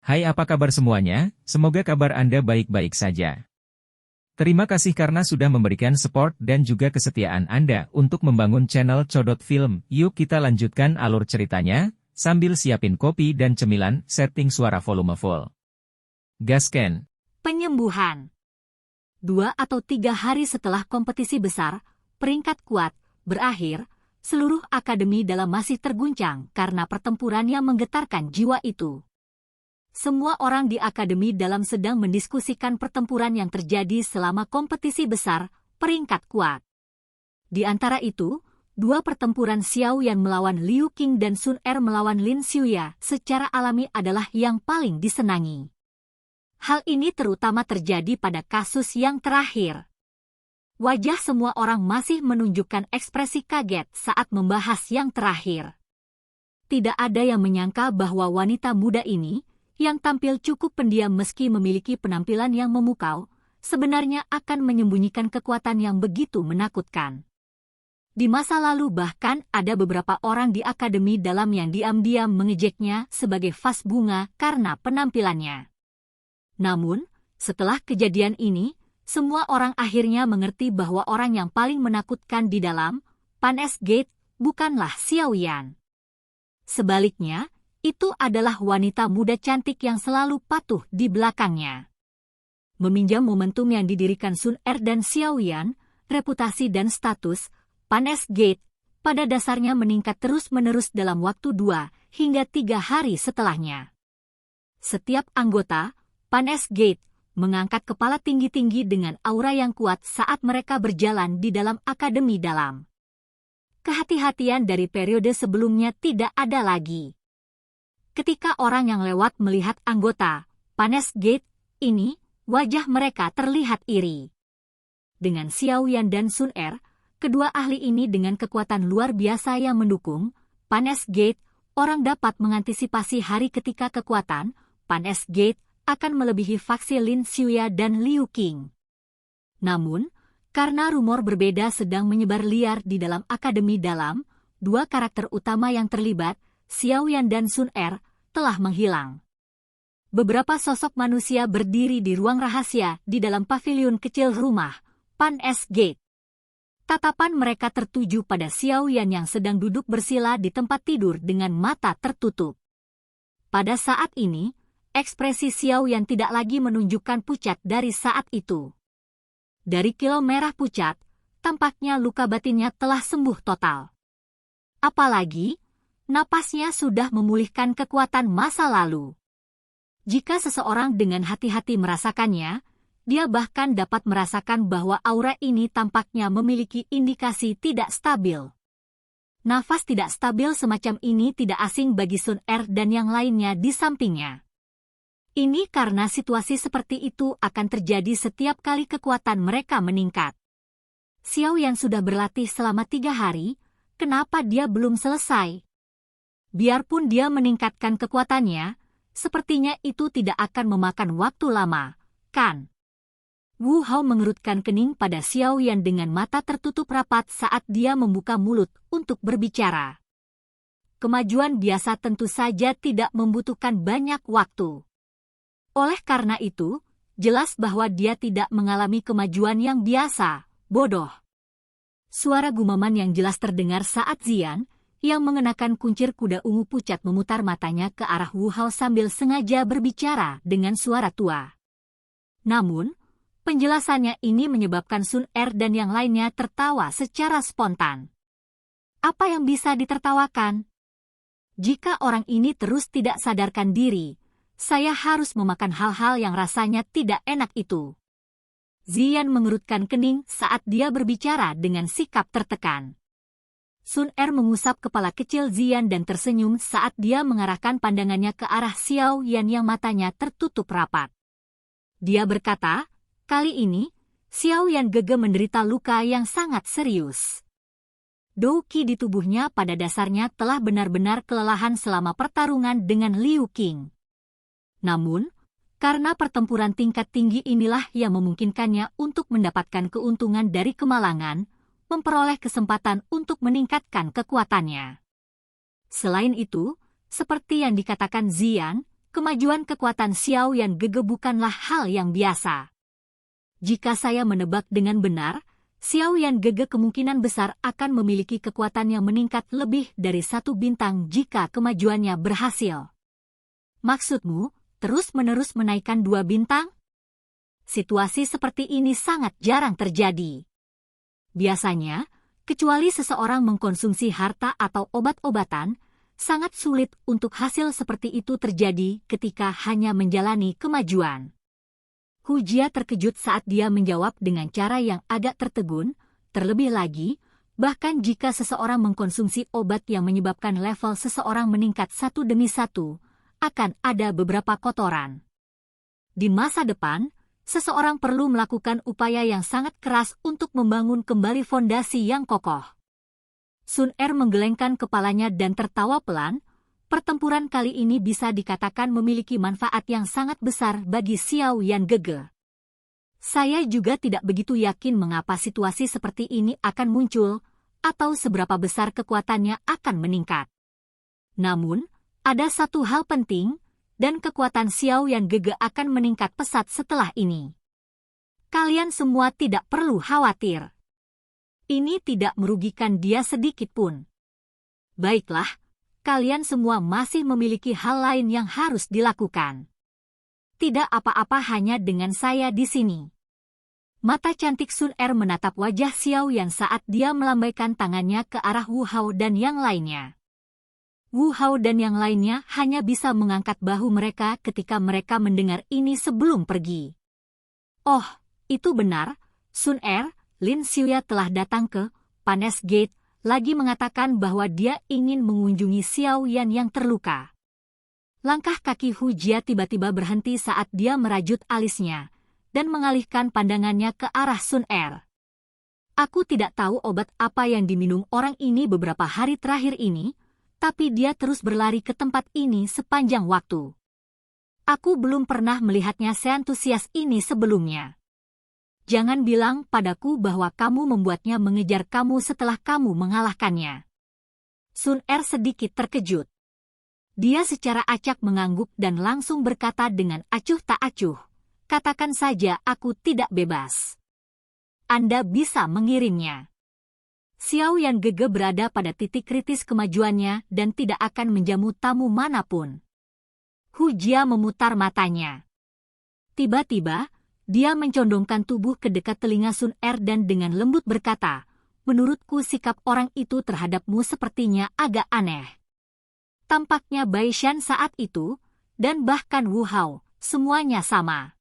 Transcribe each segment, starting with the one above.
Hai, apa kabar semuanya? Semoga kabar Anda baik-baik saja. Terima kasih karena sudah memberikan support dan juga kesetiaan Anda untuk membangun channel Codot Film. Yuk kita lanjutkan alur ceritanya, sambil siapin kopi dan cemilan, setting suara volume full. Gasken. Penyembuhan. 2 atau 3 hari setelah kompetisi besar, peringkat kuat, berakhir, seluruh akademi dalam masih terguncang karena pertempuran yang menggetarkan jiwa itu. Semua orang di akademi dalam sedang mendiskusikan pertempuran yang terjadi selama kompetisi besar, peringkat kuat. Di antara itu, 2 pertempuran Xiao Yan melawan Liu Qing dan Sun Er melawan Lin Xiuya secara alami adalah yang paling disenangi. Hal ini terutama terjadi pada kasus yang terakhir. Wajah semua orang masih menunjukkan ekspresi kaget saat membahas yang terakhir. Tidak ada yang menyangka bahwa wanita muda ini, yang tampil cukup pendiam meski memiliki penampilan yang memukau, sebenarnya akan menyembunyikan kekuatan yang begitu menakutkan. Di masa lalu bahkan ada beberapa orang di akademi dalam yang diam-diam mengejeknya sebagai vas bunga karena penampilannya. Namun, setelah kejadian ini, semua orang akhirnya mengerti bahwa orang yang paling menakutkan di dalam Panes Gate bukanlah Xiao Yan. Sebaliknya, itu adalah wanita muda cantik yang selalu patuh di belakangnya. Meminjam momentum yang didirikan Sun Er dan Xiao Yan, reputasi dan status, Panes Gate, pada dasarnya meningkat terus-menerus dalam waktu 2 hingga 3 hari setelahnya. Setiap anggota Panes Gate mengangkat kepala tinggi-tinggi dengan aura yang kuat saat mereka berjalan di dalam akademi dalam. Kehati-hatian dari periode sebelumnya tidak ada lagi. Ketika orang yang lewat melihat anggota Panes Gate ini, wajah mereka terlihat iri. Dengan Xiao Yan dan Sun Er, kedua ahli ini dengan kekuatan luar biasa yang mendukung Panes Gate, orang dapat mengantisipasi hari ketika kekuatan Panes Gate akan melebihi faksi Lin Xiuya dan Liu Qing. Namun, karena rumor berbeda sedang menyebar liar di dalam akademi dalam, 2 karakter utama yang terlibat, Xiao Yan dan Sun Er, telah menghilang. Beberapa sosok manusia berdiri di ruang rahasia di dalam pavilion kecil rumah Panes Gate. Tatapan mereka tertuju pada Xiao Yan yang sedang duduk bersila di tempat tidur dengan mata tertutup. Pada saat ini, ekspresi Xiao Yan tidak lagi menunjukkan pucat dari saat itu. Dari kilau merah pucat, tampaknya luka batinnya telah sembuh total. Apalagi, napasnya sudah memulihkan kekuatan masa lalu. Jika seseorang dengan hati-hati merasakannya, dia bahkan dapat merasakan bahwa aura ini tampaknya memiliki indikasi tidak stabil. Nafas tidak stabil semacam ini tidak asing bagi Sun Er dan yang lainnya di sampingnya. Ini karena situasi seperti itu akan terjadi setiap kali kekuatan mereka meningkat. Xiao Yan sudah berlatih selama 3 hari, kenapa dia belum selesai? Biarpun dia meningkatkan kekuatannya, sepertinya itu tidak akan memakan waktu lama, kan? Wu Hao mengerutkan kening pada Xiao Yan dengan mata tertutup rapat saat dia membuka mulut untuk berbicara. Kemajuan biasa tentu saja tidak membutuhkan banyak waktu. Oleh karena itu, jelas bahwa dia tidak mengalami kemajuan yang biasa, bodoh. Suara gumaman yang jelas terdengar saat Zian, yang mengenakan kuncir kuda ungu pucat memutar matanya ke arah Wu Hao sambil sengaja berbicara dengan suara tua. Namun, penjelasannya ini menyebabkan Sun Er dan yang lainnya tertawa secara spontan. Apa yang bisa ditertawakan? Jika orang ini terus tidak sadarkan diri, saya harus memakan hal-hal yang rasanya tidak enak itu. Zian mengerutkan kening saat dia berbicara dengan sikap tertekan. Sun Er mengusap kepala kecil Zian dan tersenyum saat dia mengarahkan pandangannya ke arah Xiao Yan yang matanya tertutup rapat. Dia berkata, kali ini, Xiao Yan Gege menderita luka yang sangat serius. Dou Qi di tubuhnya pada dasarnya telah benar-benar kelelahan selama pertarungan dengan Liu Qing. Namun, karena pertempuran tingkat tinggi inilah yang memungkinkannya untuk mendapatkan keuntungan dari kemalangan, memperoleh kesempatan untuk meningkatkan kekuatannya. Selain itu, seperti yang dikatakan Zian, kemajuan kekuatan Xiao Yan Gege bukanlah hal yang biasa. Jika saya menebak dengan benar, Xiao Yan Gege kemungkinan besar akan memiliki kekuatan yang meningkat lebih dari 1 bintang jika kemajuannya berhasil. Maksudmu, terus-menerus menaikkan 2 bintang? Situasi seperti ini sangat jarang terjadi. Biasanya, kecuali seseorang mengkonsumsi harta atau obat-obatan, sangat sulit untuk hasil seperti itu terjadi ketika hanya menjalani kemajuan. Hu Jia terkejut saat dia menjawab dengan cara yang agak tertegun, terlebih lagi, bahkan jika seseorang mengkonsumsi obat yang menyebabkan level seseorang meningkat 1 demi 1, akan ada beberapa kotoran. Di masa depan, seseorang perlu melakukan upaya yang sangat keras untuk membangun kembali fondasi yang kokoh. Sun Er menggelengkan kepalanya dan tertawa pelan. Pertempuran kali ini bisa dikatakan memiliki manfaat yang sangat besar bagi Xiao Yan Gege. Saya juga tidak begitu yakin mengapa situasi seperti ini akan muncul, atau seberapa besar kekuatannya akan meningkat. Namun, ada satu hal penting, dan kekuatan Xiao Yan Gege akan meningkat pesat setelah ini. Kalian semua tidak perlu khawatir. Ini tidak merugikan dia sedikit pun. Baiklah, kalian semua masih memiliki hal lain yang harus dilakukan. Tidak apa-apa hanya dengan saya di sini. Mata cantik Sun Er menatap wajah Xiao Yan saat dia melambaikan tangannya ke arah Wu Hao dan yang lainnya. Wu Hao dan yang lainnya hanya bisa mengangkat bahu mereka ketika mereka mendengar ini sebelum pergi. Oh, itu benar, Sun Er, Lin Xiuya telah datang ke Panes Gate, lagi mengatakan bahwa dia ingin mengunjungi Xiao Yan yang terluka. Langkah kaki Hu Jia tiba-tiba berhenti saat dia merajut alisnya, dan mengalihkan pandangannya ke arah Sun Er. Aku tidak tahu obat apa yang diminum orang ini beberapa hari terakhir ini, tapi dia terus berlari ke tempat ini sepanjang waktu. Aku belum pernah melihatnya seantusias ini sebelumnya. Jangan bilang padaku bahwa kamu membuatnya mengejar kamu setelah kamu mengalahkannya. Sun Er sedikit terkejut. Dia secara acak mengangguk dan langsung berkata dengan acuh tak acuh, katakan saja aku tidak bebas. Anda bisa mengirimnya. Xiao Yan Gege berada pada titik kritis kemajuannya dan tidak akan menjamu tamu manapun. Hu Jia memutar matanya. Tiba-tiba, dia mencondongkan tubuh ke dekat telinga Sun Er dan dengan lembut berkata, menurutku sikap orang itu terhadapmu sepertinya agak aneh. Tampaknya Bai Shan saat itu, dan bahkan Wu Hao, semuanya sama.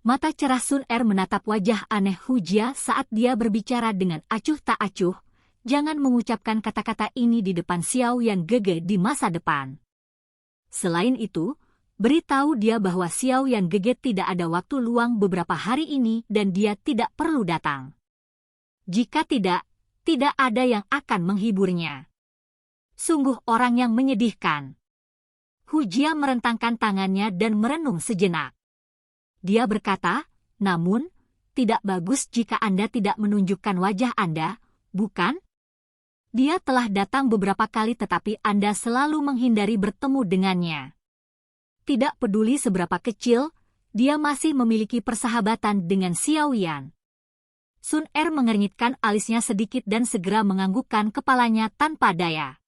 Mata cerah Sun Er menatap wajah aneh Hu Jia saat dia berbicara dengan acuh tak acuh, jangan mengucapkan kata-kata ini di depan Xiao Yan Gege di masa depan. Selain itu, beritahu dia bahwa Xiao Yan Gege tidak ada waktu luang beberapa hari ini dan dia tidak perlu datang. Jika tidak ada yang akan menghiburnya. Sungguh orang yang menyedihkan. Hu Jia merentangkan tangannya dan merenung sejenak. Dia berkata, namun, tidak bagus jika Anda tidak menunjukkan wajah Anda, bukan? Dia telah datang beberapa kali tetapi Anda selalu menghindari bertemu dengannya. Tidak peduli seberapa kecil, dia masih memiliki persahabatan dengan Xiao Yan. Sun Er mengernyitkan alisnya sedikit dan segera menganggukkan kepalanya tanpa daya.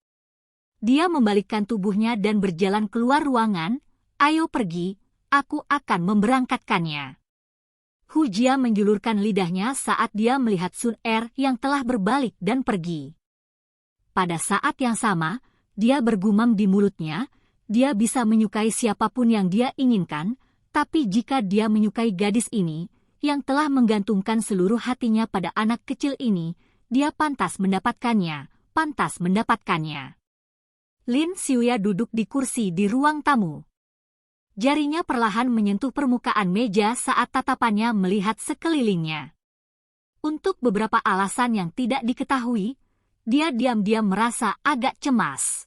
Dia membalikkan tubuhnya dan berjalan keluar ruangan, ayo pergi, aku akan memberangkatkannya. Hu Jia menjulurkan lidahnya saat dia melihat Sun Er yang telah berbalik dan pergi. Pada saat yang sama, dia bergumam di mulutnya, dia bisa menyukai siapapun yang dia inginkan, tapi jika dia menyukai gadis ini, yang telah menggantungkan seluruh hatinya pada anak kecil ini, dia pantas mendapatkannya, pantas mendapatkannya. Lin Xiuya duduk di kursi di ruang tamu. Jarinya perlahan menyentuh permukaan meja saat tatapannya melihat sekelilingnya. Untuk beberapa alasan yang tidak diketahui, dia diam-diam merasa agak cemas.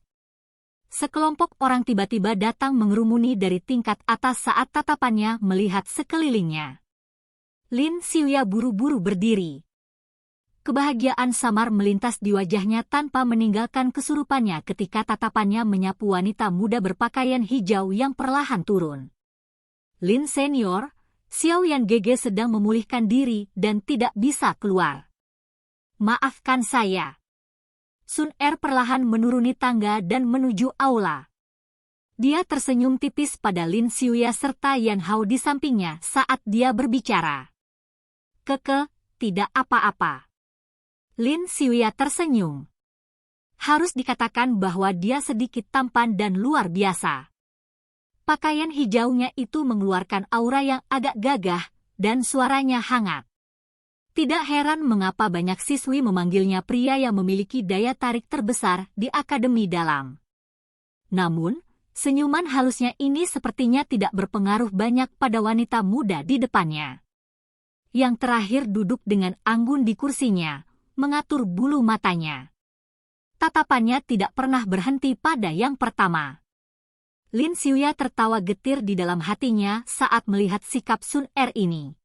Sekelompok orang tiba-tiba datang mengerumuni dari tingkat atas saat tatapannya melihat sekelilingnya. Lin Xiuya buru-buru berdiri. Kebahagiaan samar melintas di wajahnya tanpa meninggalkan kesurupannya ketika tatapannya menyapu wanita muda berpakaian hijau yang perlahan turun. Lin Senior, Xiaoyan Gege sedang memulihkan diri dan tidak bisa keluar. Maafkan saya. Sun Er perlahan menuruni tangga dan menuju aula. Dia tersenyum tipis pada Lin Xiuya serta Yan Hao di sampingnya saat dia berbicara. Tidak apa-apa. Lin Xiuya tersenyum. Harus dikatakan bahwa dia sedikit tampan dan luar biasa. Pakaian hijaunya itu mengeluarkan aura yang agak gagah, dan suaranya hangat. Tidak heran mengapa banyak siswi memanggilnya pria yang memiliki daya tarik terbesar di Akademi Dalam. Namun, senyuman halusnya ini sepertinya tidak berpengaruh banyak pada wanita muda di depannya. Yang terakhir duduk dengan anggun di kursinya, mengatur bulu matanya. Tatapannya tidak pernah berhenti pada yang pertama. Lin Xiuya tertawa getir di dalam hatinya saat melihat sikap Sun Er ini.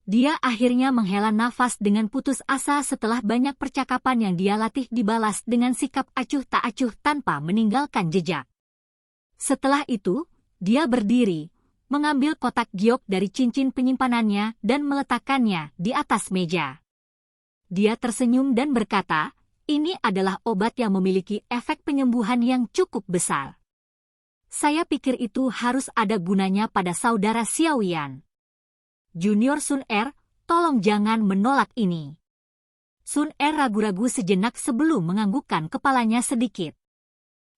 Dia akhirnya menghela nafas dengan putus asa setelah banyak percakapan yang dia latih dibalas dengan sikap acuh tak acuh tanpa meninggalkan jejak. Setelah itu, dia berdiri, mengambil kotak giok dari cincin penyimpanannya dan meletakkannya di atas meja. Dia tersenyum dan berkata, ini adalah obat yang memiliki efek penyembuhan yang cukup besar. Saya pikir itu harus ada gunanya pada saudara Xiaoyan. Junior Sun Er, tolong jangan menolak ini. Sun Er ragu-ragu sejenak sebelum menganggukkan kepalanya sedikit.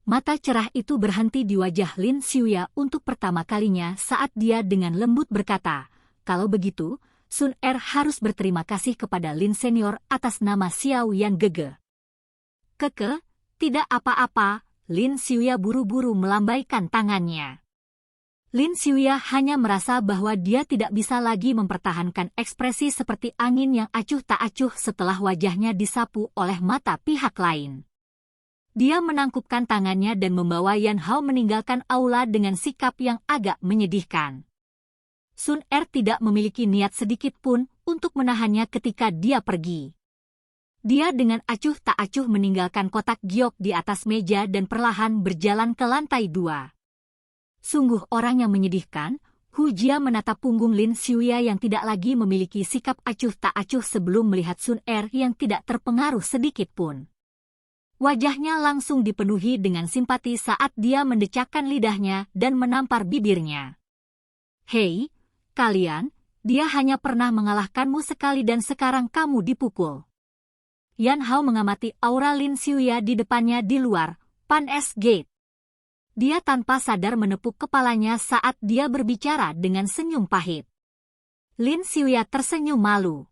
Mata cerah itu berhenti di wajah Lin Xiuya untuk pertama kalinya saat dia dengan lembut berkata, kalau begitu, Sun Er harus berterima kasih kepada Lin Senior atas nama Xiaoyan Gege. Tidak apa-apa, Lin Xiuya buru-buru melambaikan tangannya. Lin Xiuya hanya merasa bahwa dia tidak bisa lagi mempertahankan ekspresi seperti angin yang acuh tak acuh setelah wajahnya disapu oleh mata pihak lain. Dia menangkupkan tangannya dan membawa Yan Hao meninggalkan aula dengan sikap yang agak menyedihkan. Sun Er tidak memiliki niat sedikit pun untuk menahannya ketika dia pergi. Dia dengan acuh tak acuh meninggalkan kotak giok di atas meja dan perlahan berjalan ke lantai 2. Sungguh orang yang menyedihkan, Hu Jia menatap punggung Lin Xiuya yang tidak lagi memiliki sikap acuh tak acuh sebelum melihat Sun Er yang tidak terpengaruh sedikit pun. Wajahnya langsung dipenuhi dengan simpati saat dia mendecakkan lidahnya dan menampar bibirnya. Hei, kalian, dia hanya pernah mengalahkanmu sekali dan sekarang kamu dipukul. Yan Hao mengamati aura Lin Xiuya di depannya di luar Pan S Gate. Dia tanpa sadar menepuk kepalanya saat dia berbicara dengan senyum pahit. Lin Xiuya tersenyum malu.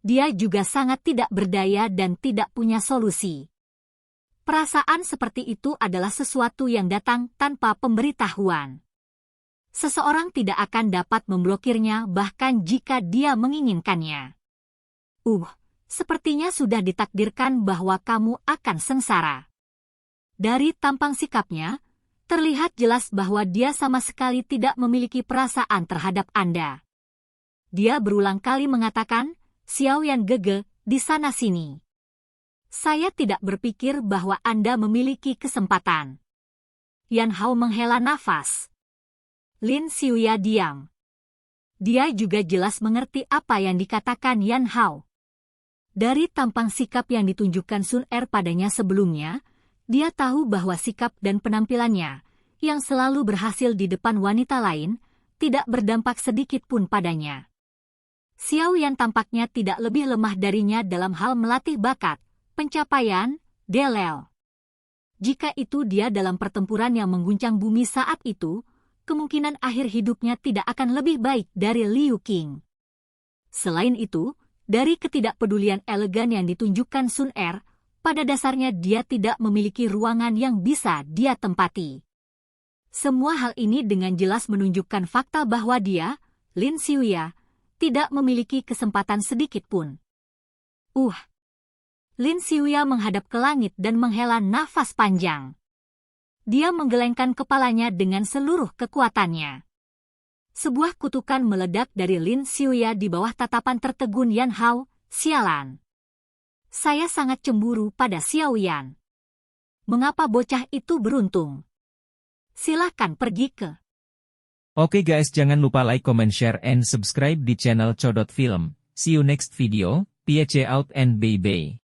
Dia juga sangat tidak berdaya dan tidak punya solusi. Perasaan seperti itu adalah sesuatu yang datang tanpa pemberitahuan. Seseorang tidak akan dapat memblokirnya bahkan jika dia menginginkannya. Sepertinya sudah ditakdirkan bahwa kamu akan sengsara. Dari tampang sikapnya, terlihat jelas bahwa dia sama sekali tidak memiliki perasaan terhadap Anda. Dia berulang kali mengatakan, Xiaoyan Gege, di sana-sini. Saya tidak berpikir bahwa Anda memiliki kesempatan. Yan Hao menghela nafas. Lin Xiuya diam. Dia juga jelas mengerti apa yang dikatakan Yan Hao. Dari tampang sikap yang ditunjukkan Sun Er padanya sebelumnya, dia tahu bahwa sikap dan penampilannya, yang selalu berhasil di depan wanita lain, tidak berdampak sedikit pun padanya. Xiaoyan tampaknya tidak lebih lemah darinya dalam hal melatih bakat, pencapaian, delel. Jika itu dia dalam pertempuran yang mengguncang bumi saat itu, kemungkinan akhir hidupnya tidak akan lebih baik dari Liu Qing. Selain itu, dari ketidakpedulian elegan yang ditunjukkan Sun Er, pada dasarnya dia tidak memiliki ruangan yang bisa dia tempati. Semua hal ini dengan jelas menunjukkan fakta bahwa dia, Lin Xiuya, tidak memiliki kesempatan sedikit pun. Lin Xiuya menghadap ke langit dan menghela nafas panjang. Dia menggelengkan kepalanya dengan seluruh kekuatannya. Sebuah kutukan meledak dari Lin Xiuya di bawah tatapan tertegun Yan Hao, sialan. Saya sangat cemburu pada Xiaoyan. Mengapa bocah itu beruntung? Silahkan pergi ke. Oke guys, jangan lupa like, comment, share, and subscribe di channel Codot Film. See you next video, peace out and bye-bye.